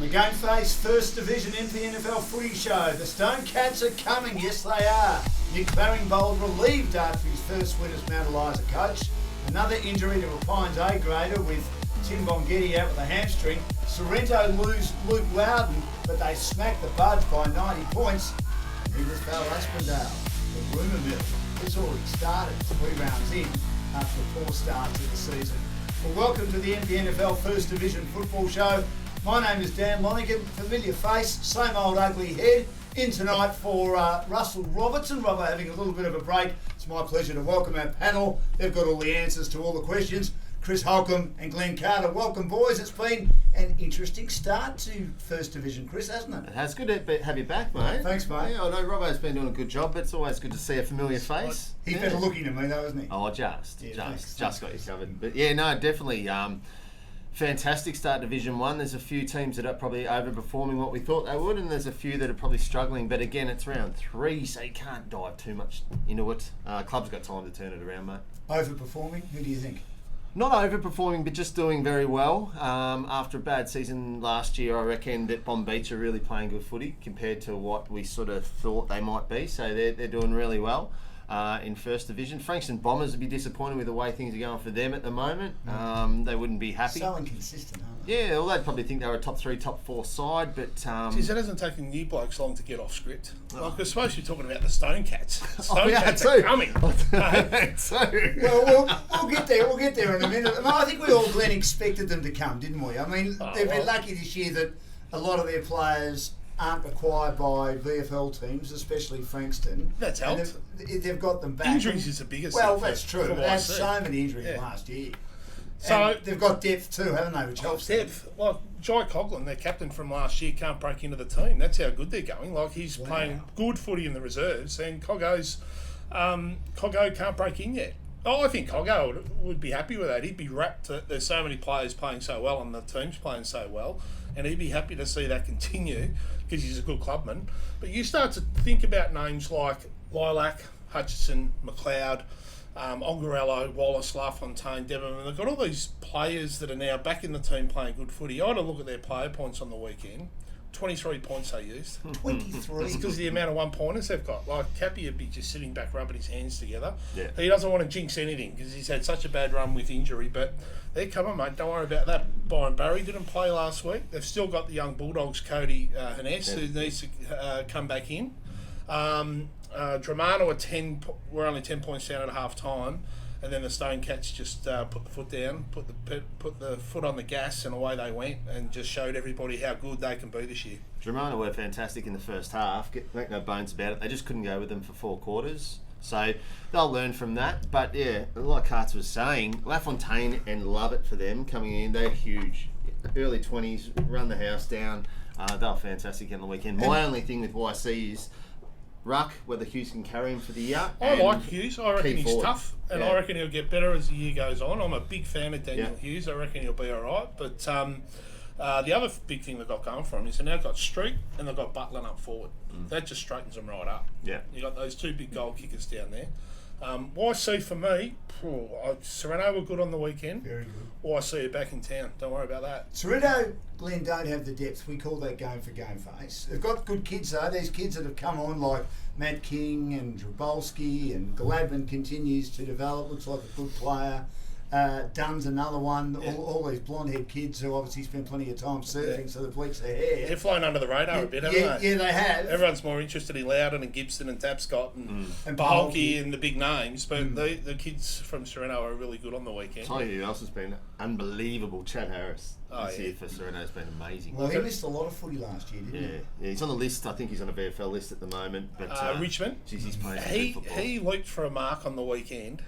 The GameFace First Division MPNFL Footy Show. The Stone Cats are coming, yes they are. Nick Baringbold relieved after his first win as Mount Eliza coach. Another injury to a Pines A grader with Tim Bongetti out with a hamstring. Sorrento lose Luke Loudon, but they smack the Buds by 90 points. Neither fell Aspendale. The rumour mill has already started 3 rounds in after a poor start to the season. Well, welcome to the MPNFL First Division Football Show. My name is Dan Lonergan, familiar face, same old ugly head. In tonight for Russell Robertson. Robbo having a little bit of a break. It's my pleasure to welcome our panel. They've got all the answers to all the questions. Chris Holcomb and Glenn Carter. Welcome, boys. It's been an interesting start to First Division, Chris, hasn't it? It has. Good to have you back, mate. Thanks, mate. Yeah, I know Robbo's been doing a good job, but it's always good to see a familiar face. He's better looking at me, though, isn't he? Oh, just thanks. got you covered. But yeah, no, definitely. Fantastic start to Division 1. There's a few teams that are probably overperforming what we thought they would, and there's a few that are probably struggling. But again, it's round 3, so you can't dive too much into it. Club's got time to turn it around, mate. Overperforming? Who do you think? Not overperforming, but just doing very well. After a bad season last year, I reckon that Bomb Beach are really playing good footy compared to what we sort of thought they might be. So they're doing really well in First Division. Frankston Bombers would be disappointed with the way things are going for them at the moment. They wouldn't be happy. So inconsistent, aren't they? Yeah, well, they'd probably think they were a top 3, top 4 side, but... Geez, it hasn't taken you blokes long to get off script. Like, we're supposed to be talking about the Stone Cats. Cats are coming. Well, we'll get there. We'll get there in a minute. I think we all, Glenn, expected them to come, didn't we? I mean, they've been lucky this year that a lot of their players aren't acquired by VFL teams, especially Frankston. That's helped. They've got them back. Injuries is the biggest Well, thing. that's true. They had so many injuries last year. So and they've got depth too, haven't they? Which helps. Depth. Like Jai Coughlin, their captain from last year, can't break into the team. That's how good they're going. Like he's playing good footy in the reserves, and Coggo can't break in yet. Oh, I think Coggo would be happy with that. He'd be rapt that there's so many players playing so well and the team's playing so well, and he'd be happy to see that continue because he's a good clubman. But you start to think about names like Lilac, Hutchison, McLeod, Ongarello, Wallace, LaFontaine, Devon, and they've got all these players that are now back in the team playing good footy. I had a look at their player points on the weekend. 23 points they used. 23. It's because of the amount of 1-pointers they've got. Like, Cappy would be just sitting back rubbing his hands together. Yeah. He doesn't want to jinx anything because he's had such a bad run with injury, but they're coming, mate. Don't worry about that. Byron Barry didn't play last week. They've still got the young Bulldogs, Cody Hines, who needs to come back in. Dramano were only 10 points down at half time, and then the Stone Cats just put the foot down, put the foot on the gas, and away they went, and just showed everybody how good they can be this year. Dramano were fantastic in the first half. Make no bones about it. They just couldn't go with them for 4 quarters. So they'll learn from that. But yeah, like Hartz was saying, LaFontaine and Lovett for them coming in, they're huge. Early 20s, run the house down. They were fantastic on the weekend. My only thing with YC is Ruck, whether Hughes can carry him for the year. I like Hughes. I reckon he's forward. tough, and I reckon he'll get better as the year goes on. I'm a big fan of Daniel Hughes. I reckon he'll be all right. But the other big thing they've got going for them is they've now got Street and they've got Butlin up forward. That just straightens them right up. Yeah. You got those 2 big goal kickers down there. YC for me, Sereno were good on the weekend. Very good. YC are back in town. Don't worry about that. Sereno, Glenn, don't have the depth. We call that game for game face. They've got good kids though. These kids that have come on like Matt King and Drabolski, and Gladman continues to develop. Looks like a good player. Dunn's another one. Yeah. All these blonde-haired kids who obviously spend plenty of time surfing, so they've bleached their hair. They've flown under the radar a bit, haven't they? Yeah, they have. Everyone's more interested in Loudon and Gibson and Tapscott and Baholke and the big names, but the kids from Sereno are really good on the weekend. I'll tell you who else has been unbelievable. Chad Harris this year for Sereno has been amazing. Well, he missed a lot of footy last year, didn't he? Yeah, he's on the list. I think he's on a VFL list at the moment. But Richmond, geez, he's playing good football. He leaped for a mark on the weekend.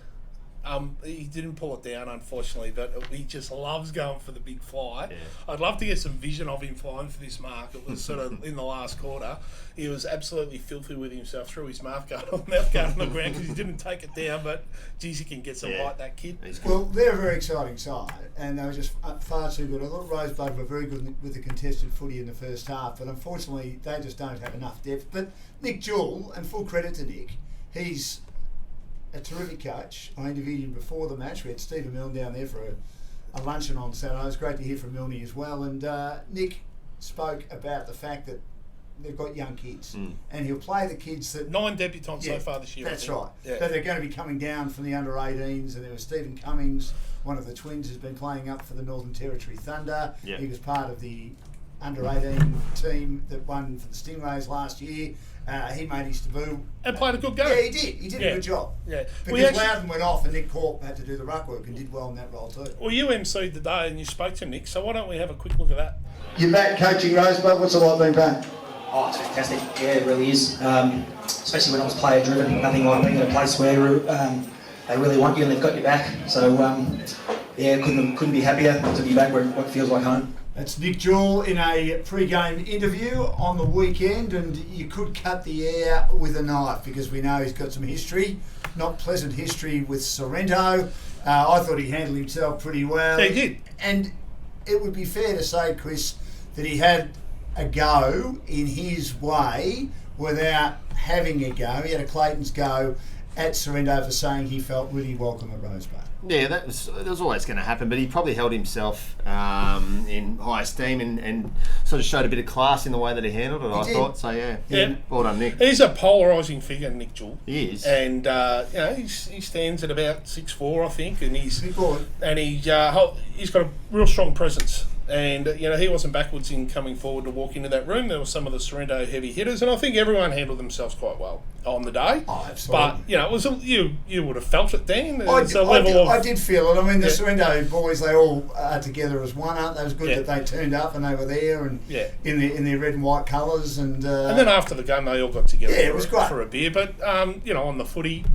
He didn't pull it down, unfortunately, but he just loves going for the big fly. Yeah. I'd love to get some vision of him flying for this mark. It was sort of in the last quarter. He was absolutely filthy with himself, threw his mouth guard on the ground because he didn't take it down, but geez, he can get some height, that kid. Well, they're a very exciting side, and they were just far too good. I thought Rosebud were very good with the contested footy in the first half, but unfortunately they just don't have enough depth. But Nick Jewell, and full credit to Nick, he's a terrific coach. I interviewed him before the match. We had Stephen Milne down there for a luncheon on Saturday. It was great to hear from Milne as well. And Nick, spoke about the fact that they've got young kids, and he'll play the kids that 9 debutants so far this year. That's right. Yeah. So they're going to be coming down from the under-18s, and there was Stephen Cummings, one of the twins, who's been playing up for the Northern Territory Thunder. Yeah. He was part of the under-18 team that won for the Stingrays last year. He made his debut. And played a good game. Yeah, he did. He did a good job. Yeah. Because Loudon went off and Nick Corp had to do the ruck work and did well in that role too. Well, you MC'd the day and you spoke to Nick, so why don't we have a quick look at that? You're back coaching Rosebud. What's it like being back? Oh, it's fantastic. Yeah, it really is. Especially when it was player driven. Nothing like being in a place where they really want you and they've got your back. So, yeah, couldn't be happier to be back where it feels like home. That's Nick Jewell in a pre-game interview on the weekend, and you could cut the air with a knife because we know he's got some history, not pleasant history with Sorrento. I thought he handled himself pretty well. He did. And it would be fair to say, Chris, that he had a go in his way without having a go. He had a Clayton's go at Sorrento for saying he felt really welcome at Rosebud. Yeah, that was always going to happen, but he probably held himself in high esteem and sort of showed a bit of class in the way that he handled it, I thought. So, yeah, well done, Nick. He's a polarising figure, Nick Jewell. He is. And, he stands at about 6'4", I think, and he's got a real strong presence. And, he wasn't backwards in coming forward to walk into that room. There were some of the Sorrento heavy hitters, and I think everyone handled themselves quite well on the day. Oh, absolutely. But, it was you would have felt it, Dan. I did feel it. I mean, the Sorrento boys, they all are together as one, aren't they? It was good that they turned up and they were there and in their red and white colours. And then after the game, they all got together it was great. for a beer. But, on the footy...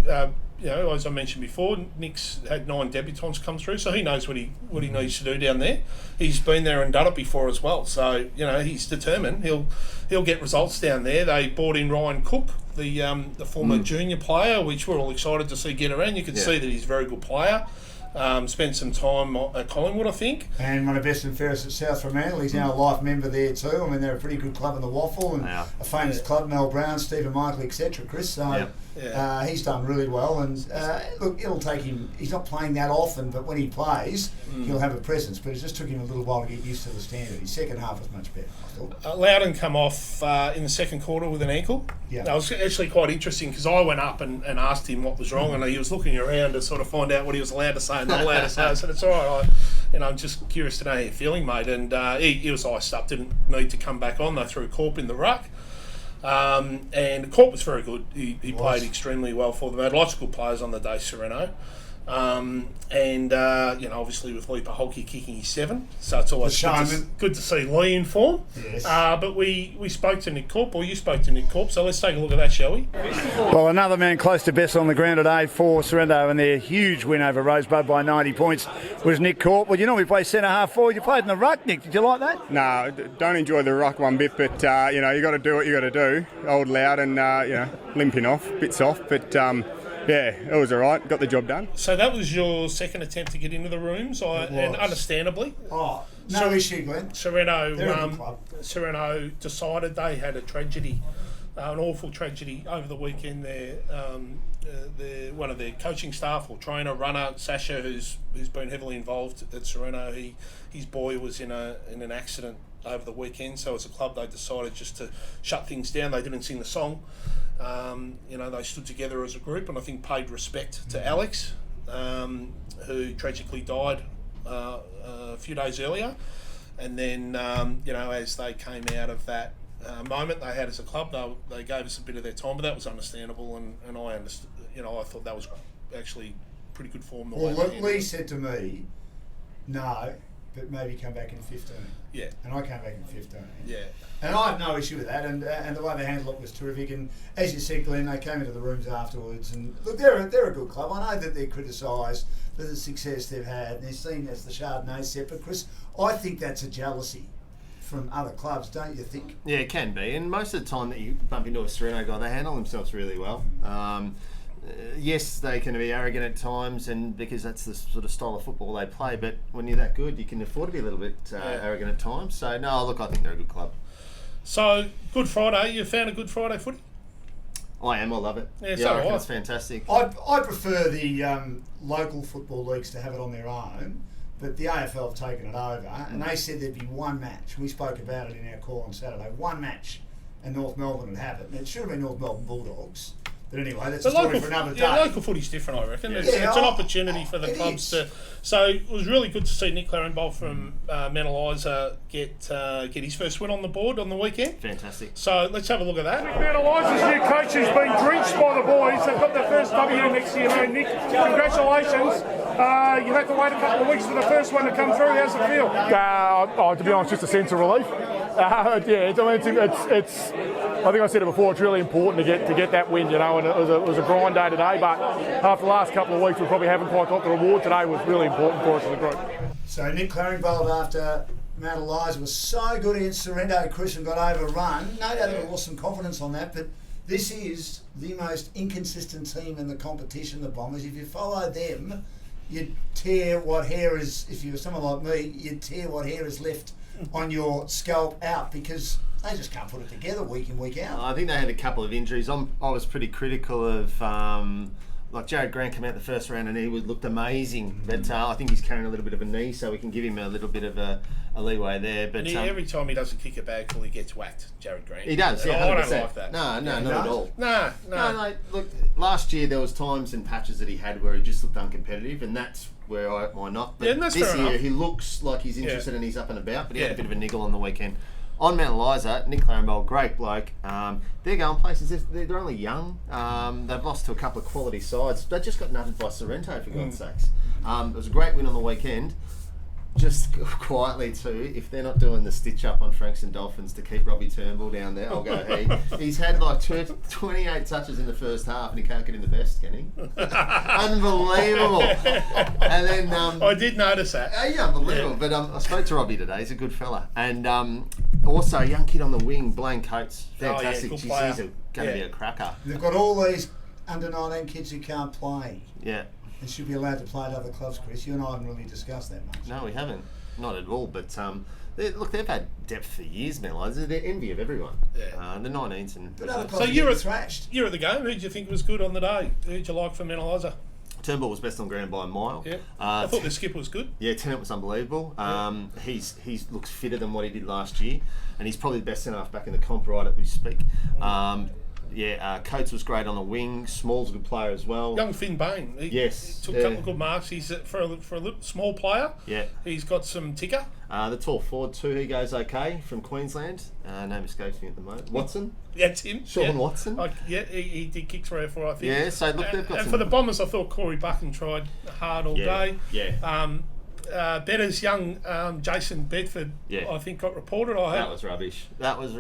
as I mentioned before, Nick's had 9 debutants come through, so he knows what he needs to do down there. He's been there and done it before as well, so he's determined. He'll get results down there. They brought in Ryan Cook, the former junior player, which we're all excited to see get around. You can see that he's a very good player. Spent some time at Collingwood, I think. And one of the best and fairest at South Fremantle. He's now a life member there too. I mean, they're a pretty good club in the Waffle and a famous club, Mel Brown, Stephen Michael, etc. Chris. So he's done really well. And look, it'll take him. He's not playing that often, but when he plays, he'll have a presence. But it just took him a little while to get used to the standard. His second half was much better, I thought. Loudon come off in the second quarter with an ankle. Yeah, that was actually quite interesting because I went up and asked him what was wrong, and he was looking around to sort of find out what he was allowed to say and not allowed to say. I said, "It's all right. I'm just curious to know how you're feeling, mate." And he was iced up, didn't need to come back on. They threw Corp in the ruck. And Corp was very good. He played extremely well for them. They had lots of good players on the day, Sereno. Obviously with Lee Paholke kicking his 7, so it's always good to see Lee in form. Yes. But we spoke to Nick Corp, or you spoke to Nick Corp, so let's take a look at that, shall we? Well, another man close to best on the ground today for Sorrento, and their huge win over Rosebud by 90 points was Nick Corp. Well, we play centre half forward. You played in the ruck, Nick. Did you like that? No, don't enjoy the ruck one bit, but you got to do what you got to do. Old loud and limping off, a bit soft, but. Yeah, it was all right. Got the job done. So that was your second attempt to get into the rooms, and understandably. Oh, no issue, Glenn. Sereno decided they had a tragedy, an awful tragedy over the weekend. One of their coaching staff or trainer, runner, Sasha, who's been heavily involved at Sereno, his boy was in an accident over the weekend. So as a club, they decided just to shut things down. They didn't sing the song. They stood together as a group, and I think paid respect to Alex, who tragically died a few days earlier. And then, as they came out of that moment they had as a club, they gave us a bit of their time, but that was understandable, and I understood. I thought that was actually pretty good form. Lee said to me, no, but maybe come back in 15. Yeah. And I came back in 15. Yeah. And I have no issue with that, and the way they handled it was terrific. And as you said, Glenn, they came into the rooms afterwards, and look, they're a good club. I know that they're criticised for the success they've had, and they're seen as the Chardonnay set. But Chris, I think that's a jealousy from other clubs, don't you think? Yeah, it can be. And most of the time that you bump into a Sereno guy, they handle themselves really well. Yes, they can be arrogant at times, and because that's the sort of style of football they play. But when you're that good, you can afford to be a little bit arrogant at times. So no, look, I think they're a good club. So Good Friday, you found a Good Friday footy? I am. I love it. Yeah, I reckon it's fantastic. I prefer the local football leagues to have it on their own, but the AFL have taken it over, and they said there'd be one match. We spoke about it in our call on Saturday. One match, and North Melbourne would have it. And it should have been North Melbourne Bulldogs. But anyway, that's a story for another day. Yeah, local footy's different, I reckon. It's an opportunity for the clubs to. So it was really good to see Nick Clarenbold from Mount Eliza get his first win on the board on the weekend. Fantastic. So let's have a look at that. Mount Eliza's new coach has been drenched by the boys. They've got their first W next year, mate. Nick, congratulations. You have to wait a couple of weeks for the first one to come through. How's it feel? To be honest, just a sense of relief. It's. I think I said it before. It's really important to get that win, you know. And it was a grind day today. But after the last couple of weeks, we probably haven't quite got the reward. Today was really important for us as a group. So Nick Clarenbold, after Mount Eliza was so good against Sorrento, Chris, and got overrun. No doubt he lost some confidence on that, but this is the most inconsistent team in the competition, the Bombers. If you follow them, you'd tear what hair is, if you were someone like me, you'd tear what hair is left on your scalp out, because they just can't put it together week in, week out. I think they had a couple of injuries. I was pretty critical of, like Jared Grant came out the first round and he looked amazing, but I think he's carrying a little bit of a knee, so we can give him a little bit of a leeway there. But every time he doesn't kick a bag full, he gets whacked, Jared Grant. He does, yeah, 100%. I don't like that. No, not at all. No. Look, last year there was times and patches that he had where he just looked uncompetitive, and that's where why not. But that's this fair year enough. He looks like he's interested and he's up and about, but he had a bit of a niggle on the weekend. On Mount Eliza, Nick Clarenbold, great bloke. They're going places. They're only young. They've lost to a couple of quality sides. They just got nutted by Sorrento, for God's sakes. It was a great win on the weekend. Just quietly too, if they're not doing the stitch up on Franks and Dolphins to keep Robbie Turnbull down there, I'll go he. He's had like 28 touches in the first half and he can't get in the best, can he? Unbelievable. And then I did notice that. Yeah, unbelievable. But I spoke to Robbie today. He's a good fella. And also a young kid on the wing, Blaine Coates. Fantastic. Good He's player. going to be a cracker. They've got all these under 19 kids who can't play. Yeah. And should be allowed to play at other clubs, Chris. You and I haven't really discussed that much. No, we haven't. Not at all. But they've had depth for years, Mount Eliza. They're envy of everyone. Yeah. The 19s and. But other So clubs you're thrashed. You're at the game. Who did you think was good on the day? Who did you like for Mount Eliza? Turnbull was best on ground by a mile. Yeah. I thought the skipper was good. Yeah, Tennant was unbelievable. He's looks fitter than what he did last year, and he's probably the best centre half back in the comp right as we speak. Coates was great on the wing. Small's a good player as well. Young Finn Bain. He took a couple of good marks. He's for a little small player. Yeah. He's got some ticker. The tall forward too, he goes okay from Queensland. Name escapes me at the moment. Watson. That's him. Sean Watson. He did kick 3 or 4, I think. Yeah, so look, they've got and some. for the Bombers, I thought Corey Buchan tried hard all day. Yeah. Better's young Jason Bedford, I think, got reported. That was rubbish. That was.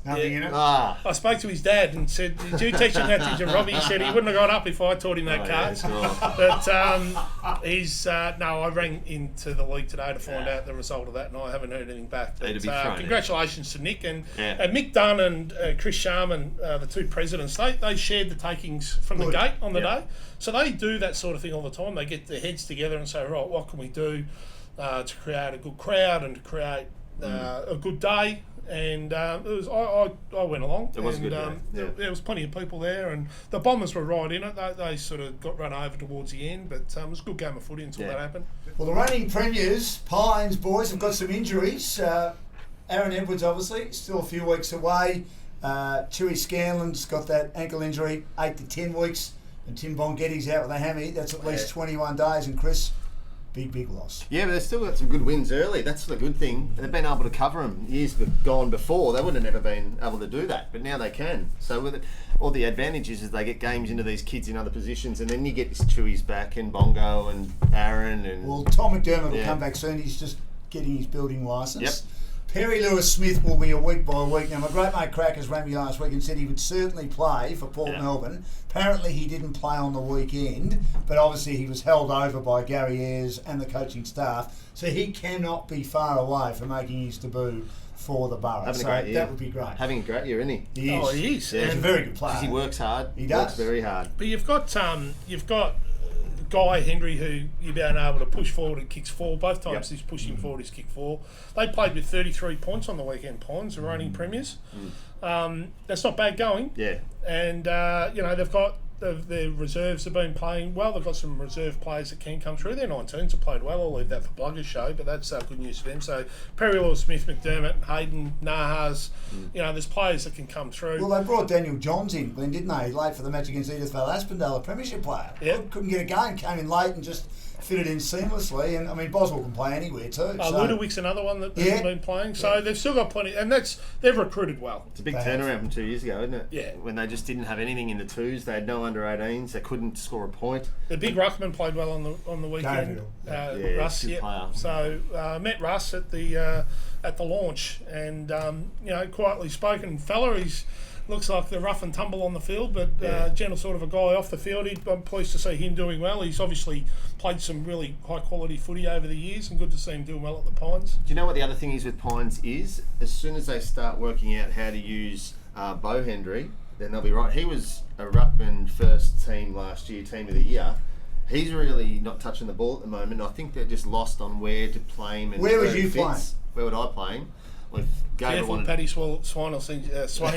Nothing in it. I spoke to his dad and said, "Did you teach him that, did you, Robbie?" He said he wouldn't have got up if I taught him that card. Yeah, But he's I rang into the league today to find out the result of that, and I haven't heard anything back. But, congratulations to Nick and Mick Dunn and Chris Sharman, the two presidents. They shared the takings from the gate on the day, so they do that sort of thing all the time. They get their heads together and say, right, what can we do to create a good crowd and to create a good day? And it was I went along. It was a good day. There was plenty of people there, and the Bombers were right in it. They sort of got run over towards the end, but it was a good game of footy until that happened. Well, the reigning premiers, Pines boys, have got some injuries. Aaron Edwards, obviously, still a few weeks away. Chewy Scanlon's got that ankle injury, 8 to 10 weeks. And Tim Bonghetti's out with a hammy. That's at least 21 days. And Chris, big loss. Yeah, but they've still got some good wins early. That's the good thing. They've been able to cover them years gone before. They wouldn't have never been able to do that, but now they can. So with it, all the advantages is they get games into these kids in other positions, and then you get Chewy's back and Bongo and Aaron and. Well, Tom McDermott will come back soon. He's just getting his building licence. Yep. Perry Lewis-Smith will be a week by week. Now, my great mate Crackers rang me last week and said he would certainly play for Port Melbourne. Apparently, he didn't play on the weekend, but obviously he was held over by Gary Ayres and the coaching staff, so he cannot be far away from making his debut for the Borough. Having a great year. That would be great. Having a great year, isn't he? He is. He is. Yeah. He's a very good player. Because he works hard. He does. Works very hard. But you've got Guy Henry, who you've been able to push forward and kicks 4. Both times he's pushing forward, he's kicked 4. They played with 33 points on the weekend, Pines, the reigning premiers. That's not bad going. Yeah. And, they've got their reserves have been playing well. They've got some reserve players that can come through. Their 19s have played well. I'll leave that for Blugger's show, but that's good news for them. So Perry Lewis-Smith, McDermott, Hayden, Nahas, there's players that can come through. Well, they brought Daniel Johns in, Glenn, didn't they? Late for the match against Edithvale Aspendale, a premiership player. Yep. Couldn't get a game, came in late and just fitted in seamlessly. And, I mean, Boswell can play anywhere too. Ludowick's another one that hasn't been playing. So they've still got plenty, and they've recruited well. It's a big turnaround from 2 years ago, isn't it? Yeah. When they just didn't have anything in the twos, they had no under-18s, they couldn't score a point. The big ruckman played well on the weekend. Russ, good player. So met Russ at the launch, and quietly spoken fella. He's looks like the rough and tumble on the field, but gentle sort of a guy off the field. I'm pleased to see him doing well. He's obviously played some really high quality footy over the years, and good to see him doing well at the Pines. Do you know what the other thing is with Pines is? As soon as they start working out how to use Bo Hendry, then they'll be right. He was a ruckman first team last year, team of the year. He's really not touching the ball at the moment. I think they're just lost on where to play him. And where would you play? Where would I play him? Careful, Paddy Swain will send you a text.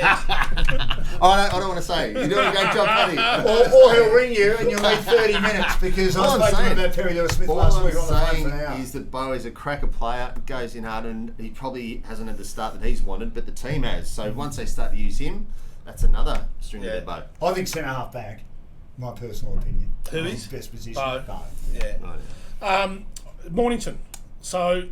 I don't want to say. You're doing a great job, Paddy. or he'll ring you and you'll need 30 minutes because I spoke to him about Perry Lewis-Smith last week on the phone for an hour. Is that Bo is a cracker player, goes in hard, and he probably hasn't had the start that he's wanted, but the team has. So once they start to use him, that's another string to their bow. I think centre half back, my personal opinion. Who is? Best position? Bo. Yeah. Right. Mornington. So,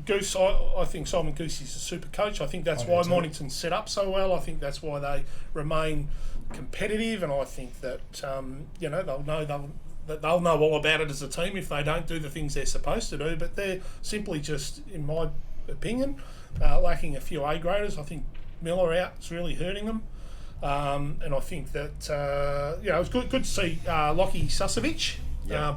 Goose, I think Simon Goose is a super coach. I think that's why Mornington's set up so well. I think that's why they remain competitive, and I think that, they'll know all about it as a team if they don't do the things they're supposed to do, but they're simply just, in my opinion, lacking a few A-graders. I think Miller out is really hurting them. And I think that, it was good to see Lockie Susevich.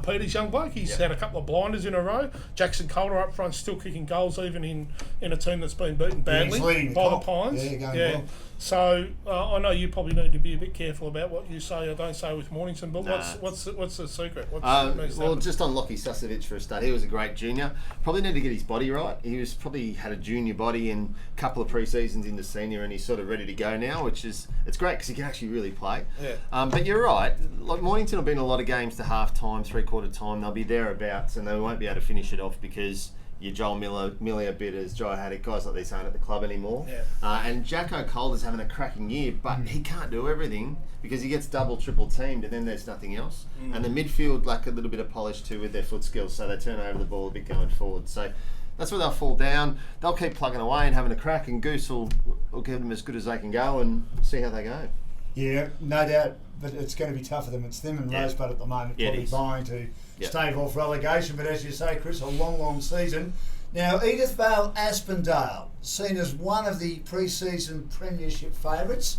Peter's young bloke, he's had a couple of blinders in a row. Jackson Calder up front, still kicking goals even in a team that's been beaten badly by the Pines. Well. So I know you probably need to be a bit careful about what you say or don't say with Mornington, but what's the secret? Just on Lockie Susevich for a start, he was a great junior. Probably need to get his body right. He was probably had a junior body and a couple of pre-seasons into senior, and he's sort of ready to go now, which is it's great because he can actually really play. Yeah. But you're right. Like Mornington will be in a lot of games to half time, 3/4 time. They'll be thereabouts, and they won't be able to finish it off because your Joel Millier bitters, Joe Haddock, guys like these aren't at the club anymore. And Jacko Calder's having a cracking year, but he can't do everything because he gets double, triple teamed, and then there's nothing else. And the midfield lack a little bit of polish too with their foot skills, so they turn over the ball a bit going forward. So that's where they'll fall down. They'll keep plugging away and having a crack, and Goose will give them as good as they can go and see how they go. Yeah, no doubt, but it's going to be tough for them. It's them and Rosebud at the moment, probably vying to stave off relegation. But as you say, Chris, a long season. Now, Edithvale Aspendale, seen as one of the pre-season premiership favourites.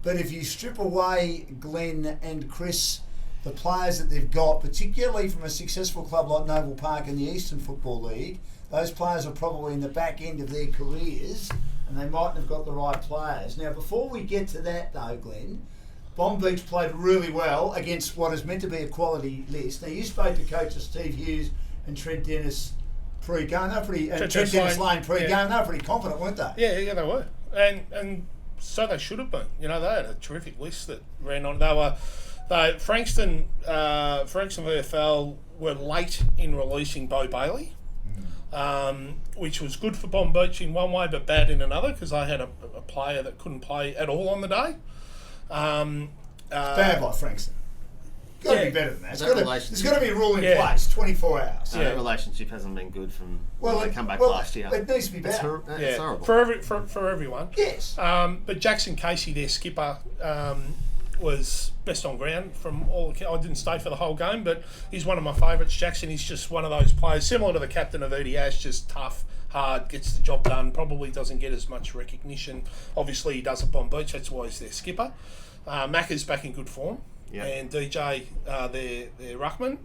But if you strip away Glenn and Chris, the players that they've got, particularly from a successful club like Noble Park in the Eastern Football League, those players are probably in the back end of their careers, and they mightn't have got the right players. Now, before we get to that, though, Glenn, Bomb Beach played really well against what is meant to be a quality list. Now, you spoke to coaches Steve Hughes and Trent Dennis pre-game. They were pretty Trent Dennis Lane pre-game. They were pretty confident, weren't they? Yeah, they were, and so they should have been. They had a terrific list that ran on. Frankston VFL were late in releasing Bo Bailey. Which was good for Bomb Beach in one way but bad in another because they had a player that couldn't play at all on the day. Bad by Frankston. Got to be better than that. There's got to be a rule in place, 24 hours. That relationship hasn't been good from when they come back last year. It needs to be better. It's horrible. For everyone. Yes. But Jackson Casey, their skipper, was best on ground from all. I didn't stay for the whole game, but he's one of my favourites. Jackson is just one of those players, similar to the captain of Udi Ash, just tough, hard, gets the job done, probably doesn't get as much recognition. Obviously, he does at Bomb Beach, that's why he's their skipper. Macca's back in good form, and DJ, their ruckman,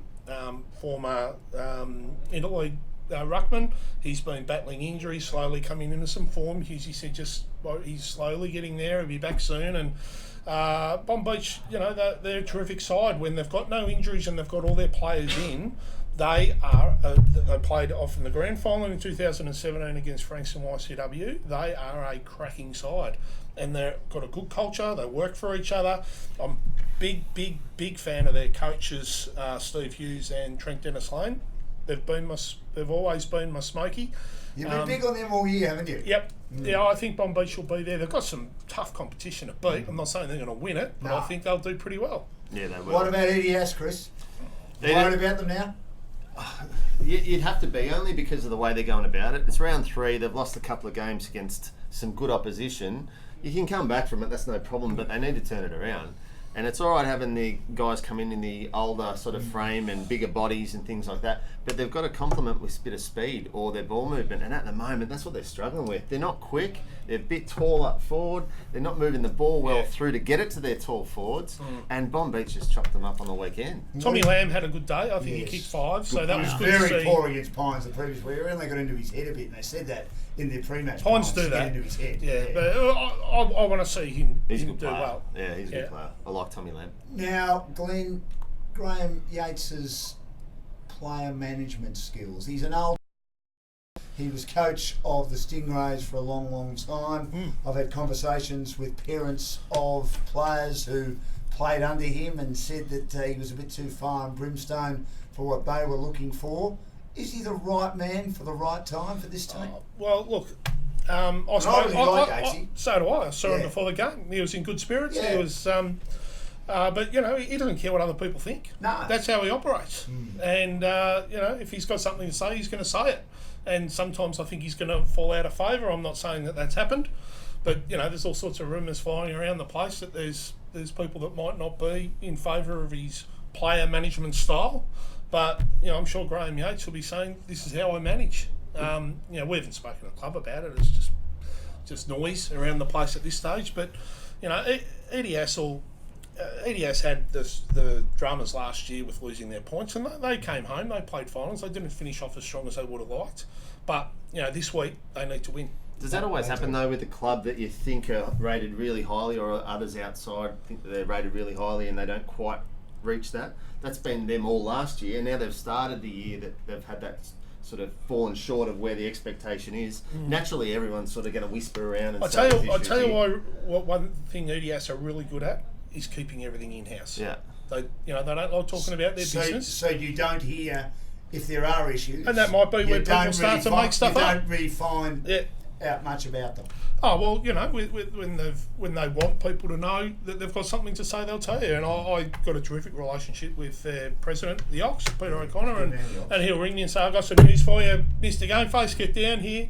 former interleague ruckman, he's been battling injuries, slowly coming into some form. He said he's slowly getting there, he'll be back soon, and Bomb Beach, they're a terrific side when they've got no injuries and they've got all their players in. They played off in the grand final in 2017 against Frankston YCW. They are a cracking side, and they've got a good culture. They work for each other. I'm big fan of their coaches, Steve Hughes and Trent Dennis-Lane. They've always been my smoky. You've been big on them all year, haven't you? Yep. Yeah, I think Bomb Beach will be there. They've got some tough competition to beat. I'm not saying they're going to win it, but I think they'll do pretty well. Yeah, they will. What about EDS, Chris? Worried about them now? You'd have to be, only because of the way they're going about it. It's round 3. They've lost a couple of games against some good opposition. You can come back from it, that's no problem, but they need to turn it around. And it's all right having the guys come in the older sort of frame and bigger bodies and things like that, but they've got to complement with a bit of speed or their ball movement. And at the moment, that's what they're struggling with. They're not quick. They're a bit tall up forward. They're not moving the ball well through to get it to their tall forwards. And Bomb Beach just chopped them up on the weekend. Tommy Lamb had a good day. I think he kicked 5, so that was good to see. Very poor against Pines the previous week. He only got into his head a bit, and they said that in their pre-match. Pines do that. Into his head. Yeah, but I want to see him He's a good do player. well. Yeah, he's a good player. I like Tommy Lamb. Now, Glenn, Graham Yates's player management skills. He's an old. He was coach of the Stingrays for a long time. I've had conversations with parents of players who played under him and said that he was a bit too fire and brimstone for what they were looking for. Is he the right man for the right time for this team? Well, look, I suppose so do I. I saw him Yeah. before the game. He was in good spirits. Yeah. He was, but he doesn't care what other people think. No. That's how he operates. And if he's got something to say, he's going to say it. And sometimes I think he's going to fall out of favour. I'm not saying that that's happened, but there's all sorts of rumours flying around the place that there's people that might not be in favour of his player management style. But I'm sure Graham Yates will be saying this is how I manage. We haven't spoken to the club about it. It's just noise around the place at this stage. But EDS had the dramas last year with losing their points, and they came home. They played finals. They didn't finish off as strong as they would have liked. But this week they need to win. Does that always happen though with the club that you think are rated really highly, or others outside think that they're rated really highly and they don't quite reach that? That's been them all last year. Now they've started the year that they've had that sort of fallen short of where the expectation is. Naturally, everyone's sort of going to whisper around and I'll tell you what one thing EDS are really good at is keeping everything in house. Yeah. They don't like talking about their business. So you don't hear if there are issues, and that might be where people start to make stuff up. You don't really find out much about them. Oh well, when they want people to know that they've got something to say, they'll tell you. And I got a terrific relationship with their president, the Ox, Peter O'Connor, and he'll ring me and say, "I've got some news for you, Mr. GameFace, get down here."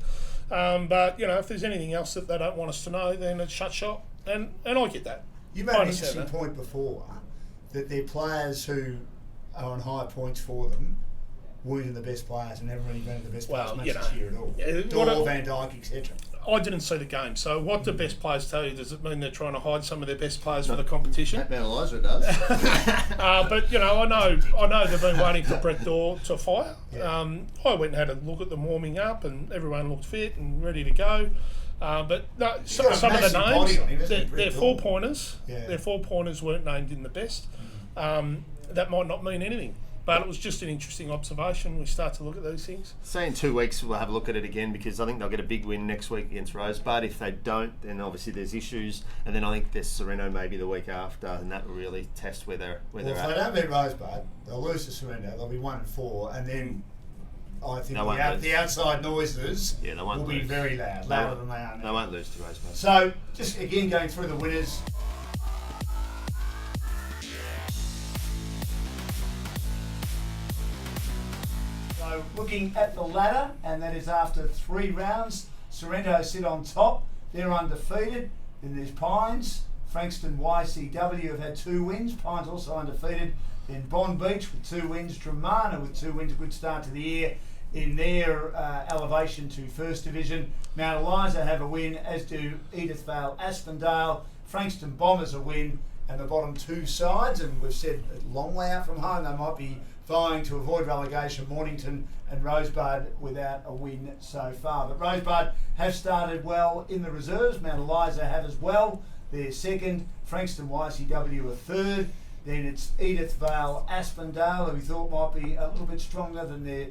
But if there's anything else that they don't want us to know, then it's shut shop, and I get that. You made an interesting point before that they're players who are on high points for them weren't in the best players and haven't really been in the best players much this year at all. Doyle, Van Dijk, etc. I didn't see the game, so what do best players tell you? Does it mean they're trying to hide some of their best players for the competition? Matt Eliza does. But I know they've been waiting for Brett Dorr to fire. I went and had a look at them warming up, and everyone looked fit and ready to go. But no, some of the names, they're 4-pointers. Yeah. Their 4-pointers weren't named in the best. That might not mean anything. But it was just an interesting observation. We start to look at those things. Say in 2 weeks we'll have a look at it again, because I think they'll get a big win next week against Rosebud. If they don't, then obviously there's issues, and then I think there's Sorrento maybe the week after, and that will really test where they're at. If they don't beat Rosebud, they'll lose to Sorrento. They'll be 1-4, and then I think the outside noises will be very loud, louder than they are now. They won't lose to Rosebud. So just again going through the winners. So looking at the ladder, and that is after 3 rounds, Sorrento sit on top. They're undefeated. Then there's Pines. Frankston YCW have had 2 wins. Pines also undefeated. Then Bond Beach with 2 wins. Dramana with 2 wins. A good start to the year in their elevation to First Division. Mount Eliza have a win, as do Edithvale Aspendale. Frankston Bombers a win. And the bottom 2 sides, and we've said a long way out from home, they might be vying to avoid relegation, Mornington and Rosebud without a win so far. But Rosebud have started well in the reserves. Mount Eliza have as well. They're second. Frankston YCW are third. Then it's Edith Vale, Aspendale, who we thought might be a little bit stronger than they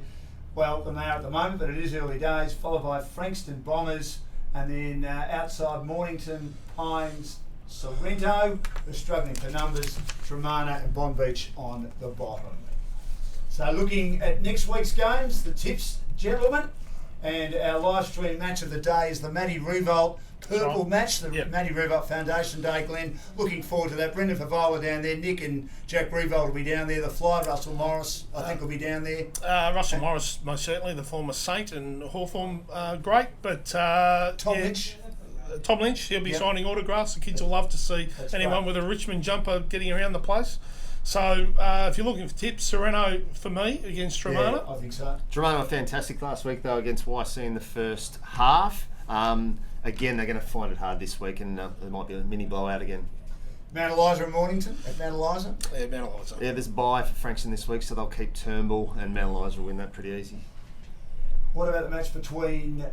are at the moment, but it is early days, followed by Frankston Bombers, and then outside Mornington, Pines, Sorrento. They're struggling for numbers, Tremana and Bonbeach on the bottom. So looking at next week's games, the tips, gentlemen, and our live stream match of the day is the Matty Revolt Purple match, the Matty Revolt Foundation Day, Glenn. Looking forward to that. Brendan Favola down there, Nick and Jack Revolt will be down there. The fly, Russell Morris, I think will be down there. Russell Morris, most certainly, the former Saint, and Hawthorn, great, but Tom Lynch. Tom Lynch, he'll be signing autographs. The kids will love to see anyone with a Richmond jumper getting around the place. So if you're looking for tips, Sereno for me against Tremana. Yeah, I think so. Tremana were fantastic last week though against YC in the first half. Again, they're going to find it hard this week, and there might be a mini blowout again. Mount Eliza and Mornington at Mount Eliza. Yeah, Mount Eliza. Yeah, there's a bye for Frankston this week, so they'll keep Turnbull, and Mount Eliza will win that pretty easy. What about the match between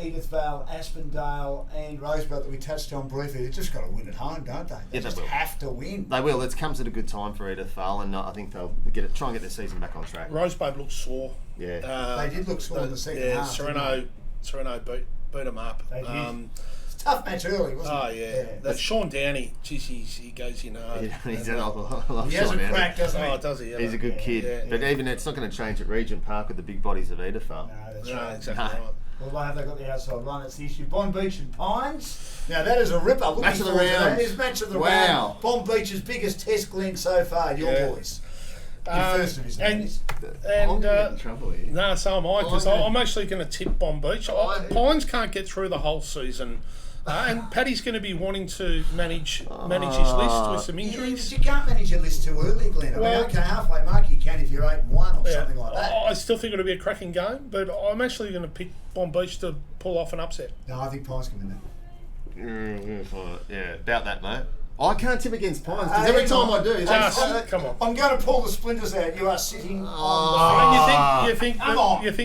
Edith Vale, Aspendale and Rosebud that we touched on briefly? They've just got to win at home, don't they? They just have to win. They will. It comes at a good time for Edith Vale, and I think they'll try and get their season back on track. Rosebud looks sore. Yeah. They did look sore in the second half. Sereno beat them up. They did. It's a tough match early, wasn't it? Oh, yeah. But Sean Downey, geez, he goes, He hasn't cracked, doesn't he? Oh, does he? Yeah. He's a good kid. Yeah, but even it's not going to change at Regent Park with the big bodies of Edith Vale. No, that's No, right. exactly right. Well, have they got the outside run? It's the issue. Bonbeach and Pines. Now, that is a ripper. Match of the round. That is match of the round. Bonbeach's biggest test, Glenn, so far. Your boys. In first division. And in trouble here. no, so am I, because I'm actually going to tip Bonbeach. Pines can't get through the whole season. And Paddy's going to be wanting to manage his list with some injuries. You can't manage your list too early, Glenn. I mean, okay, halfway mark you can if you're 8-1 or something like that. I still think it'll be a cracking game, but I'm actually going to pick Bonbeach to pull off an upset. No, I think Pines can win that. Yeah, about that, mate. I can't tip against Pines because every time I do, come on. I'm going to pull the splinters out. You are sitting on And you think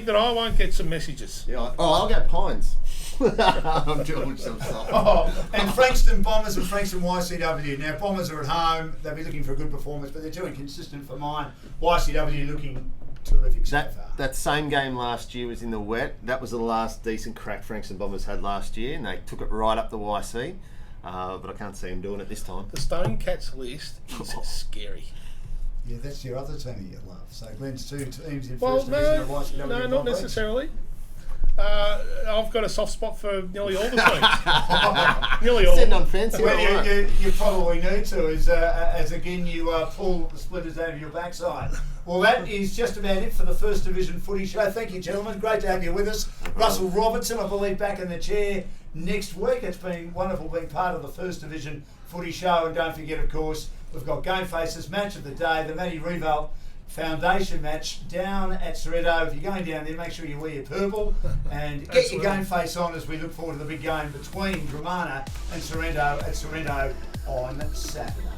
that I won't get some messages? Yeah. I'll go Pines. I'm George. And Frankston Bombers and Frankston YCW. Now, Bombers are at home. They'll be looking for a good performance, but they're too inconsistent for mine. YCW looking terrific so far. That same game last year was in the wet. That was the last decent crack Frankston Bombers had last year, and they took it right up the YC. But I can't see him doing it this time. The Stone Cats list is scary. Yeah, that's your other team you love. So Glenn's two teams in first division of YCW. No, not necessarily. I've got a soft spot for nearly all the teams. Nearly all. Sitting on fancy. Well, you probably need to, as again you pull the splinters out of your backside. Well, that is just about it for the First Division Footy Show. Thank you, gentlemen. Great to have you with us. Russell Robertson, I believe, back in the chair next week. It's been wonderful being part of the First Division Footy Show. And don't forget, of course, we've got GameFace's match of the day, the Matty Revolt Foundation match down at Sorrento. If you're going down there, make sure you wear your purple and get your game face on as we look forward to the big game between Dramana and Sorrento at Sorrento on Saturday.